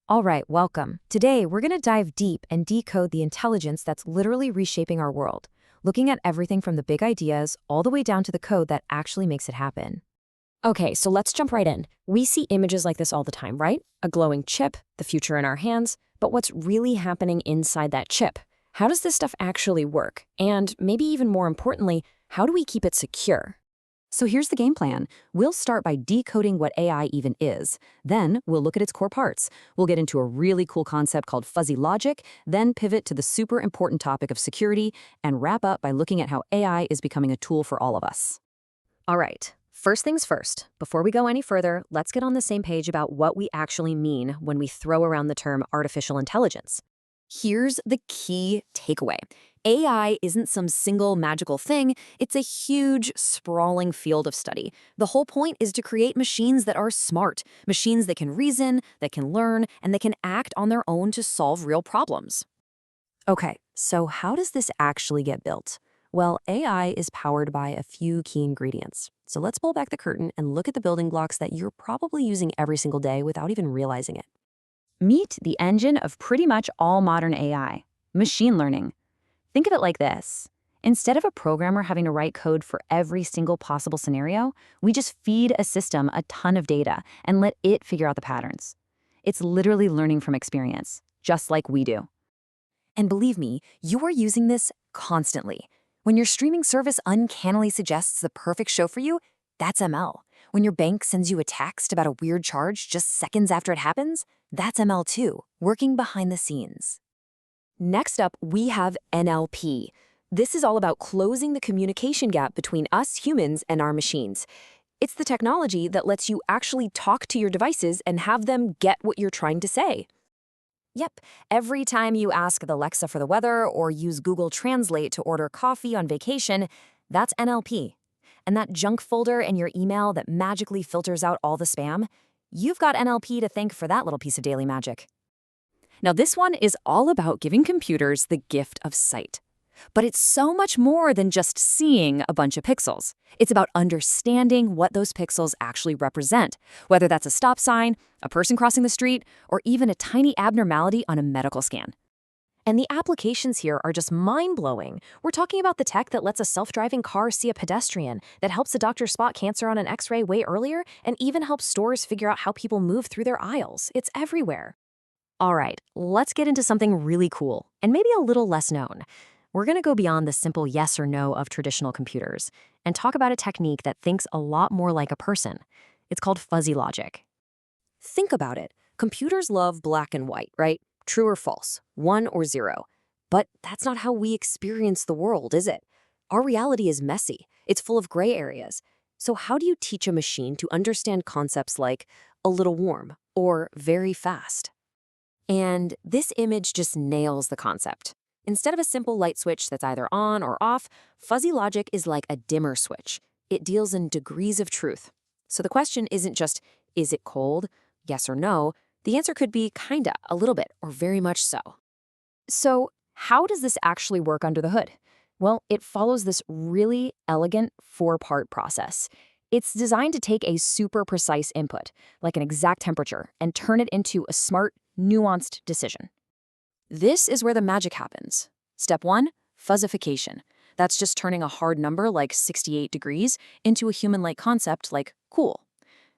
All right, welcome. Today, we're going to dive deep and decode the intelligence that's literally reshaping our world, looking at everything from the big ideas all the way down to the code that actually makes it happen. Okay, so let's jump right in. We see images like this all the time, right? A glowing chip, the future in our hands, but what's really happening inside that chip? How does this stuff actually work? And maybe even more importantly, how do we keep it secure? So here's the game plan. We'll start by decoding what AI even is. Then we'll look at its core parts. We'll get into a really cool concept called fuzzy logic, then pivot to the super important topic of security, and wrap up by looking at how AI is becoming a tool for all of us. All right, first things first. Before we go any further, let's get on the same page about what we actually mean when we throw around the term artificial intelligence. Here's the key takeaway. AI isn't some single magical thing, it's a huge, sprawling field of study. The whole point is to create machines that are smart, machines that can reason, that can learn, and that can act on their own to solve real problems. Okay, so how does this actually get built? Well, AI is powered by a few key ingredients. So let's pull back the curtain and look at the building blocks that you're probably using every single day without even realizing it. Meet the engine of pretty much all modern AI, machine learning. Think of it like this. Instead of a programmer having to write code for every single possible scenario, we just feed a system a ton of data and let it figure out the patterns. It's literally learning from experience, just like we do. And believe me, you're using this constantly. When your streaming service uncannily suggests the perfect show for you, that's ML. When your bank sends you a text about a weird charge just seconds after it happens, that's ML too, working behind the scenes. Next up, we have NLP. This is all about closing the communication gap between us humans and our machines. It's the technology that lets you actually talk to your devices and have them get what you're trying to say. Yep, every time you ask the Alexa for the weather or use Google Translate to order coffee on vacation, that's NLP. And that junk folder in your email that magically filters out all the spam, you've got NLP to thank for that little piece of daily magic. Now, this one is all about giving computers the gift of sight. But it's so much more than just seeing a bunch of pixels. It's about understanding what those pixels actually represent, whether that's a stop sign, a person crossing the street, or even a tiny abnormality on a medical scan. And the applications here are just mind-blowing. We're talking about the tech that lets a self-driving car see a pedestrian, that helps a doctor spot cancer on an X-ray way earlier, and even helps stores figure out how people move through their aisles. It's everywhere. All right, let's get into something really cool, and maybe a little less known. We're going to go beyond the simple yes or no of traditional computers and talk about a technique that thinks a lot more like a person. It's called fuzzy logic. Think about it. Computers love black and white, right? True or false, 1 or 0. But that's not how we experience the world, is it? Our reality is messy. It's full of gray areas. So how do you teach a machine to understand concepts like a little warm or very fast? And this image just nails the concept. Instead of a simple light switch that's either on or off, fuzzy logic is like a dimmer switch. It deals in degrees of truth. So the question isn't just, is it cold? Yes or no. The answer could be kinda, a little bit, or very much so. So, how does this actually work under the hood? Well, it follows this really elegant 4-part process. It's designed to take a super precise input, like an exact temperature, and turn it into a smart, nuanced decision. This is where the magic happens. Step 1, fuzzification. That's just turning a hard number like 68 degrees into a human-like concept like cool.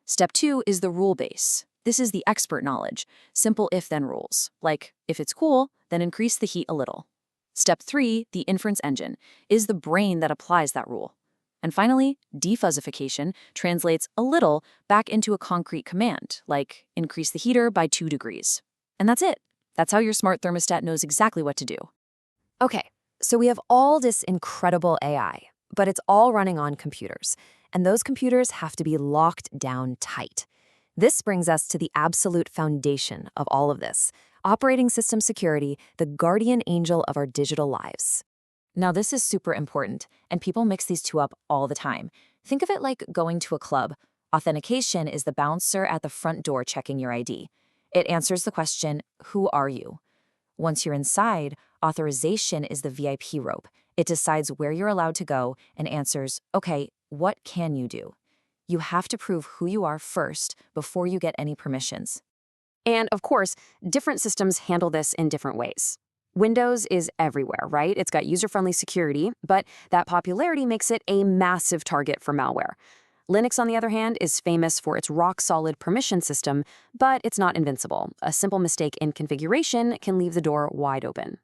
Step 2 is the rule base. This is the expert knowledge, simple if-then rules, like if it's cool, then increase the heat a little. Step 3, the inference engine, is the brain that applies that rule. And finally, defuzzification translates a little back into a concrete command, like increase the heater by 2 degrees. And that's it. That's how your smart thermostat knows exactly what to do. Okay, so we have all this incredible AI, but it's all running on computers, and those computers have to be locked down tight. This brings us to the absolute foundation of all of this, operating system security, the guardian angel of our digital lives. Now, this is super important, and people mix these two up all the time. Think of it like going to a club. Authentication is the bouncer at the front door checking your ID. It answers the question, who are you? Once you're inside, authorization is the VIP rope. It decides where you're allowed to go and answers, okay, what can you do? You have to prove who you are first before you get any permissions. And of course, different systems handle this in different ways. Windows is everywhere, right? It's got user-friendly security, but that popularity makes it a massive target for malware. Linux, on the other hand, is famous for its rock-solid permission system, but it's not invincible. A simple mistake in configuration can leave the door wide open.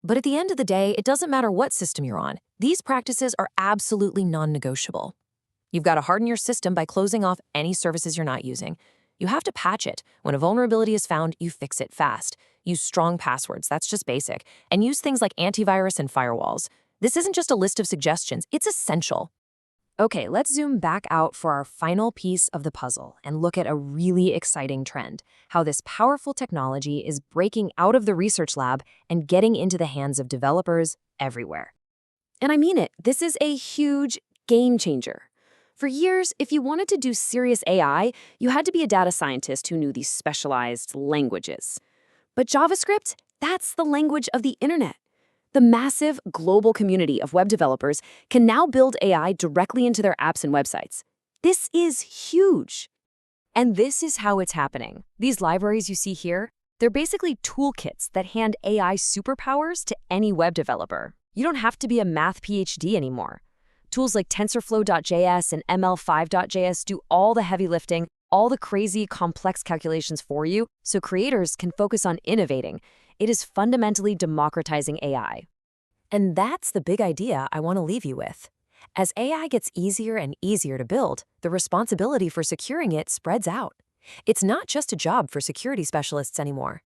But at the end of the day, it doesn't matter what system you're on. These practices are absolutely non-negotiable. You've got to harden your system by closing off any services you're not using. You have to patch it. When a vulnerability is found, you fix it fast. Use strong passwords, that's just basic. And use things like antivirus and firewalls. This isn't just a list of suggestions, it's essential. Okay, let's zoom back out for our final piece of the puzzle and look at a really exciting trend, how this powerful technology is breaking out of the research lab and getting into the hands of developers everywhere. And I mean it, this is a huge game changer. For years, if you wanted to do serious AI, you had to be a data scientist who knew these specialized languages. But JavaScript, that's the language of the internet. The massive global community of web developers can now build AI directly into their apps and websites. This is huge. And this is how it's happening. These libraries you see here, they're basically toolkits that hand AI superpowers to any web developer. You don't have to be a math PhD anymore. Tools like TensorFlow.js and ML5.js do all the heavy lifting, all the crazy, complex calculations for you, so creators can focus on innovating. It is fundamentally democratizing AI. And that's the big idea I want to leave you with. As AI gets easier and easier to build, the responsibility for securing it spreads out. It's not just a job for security specialists anymore.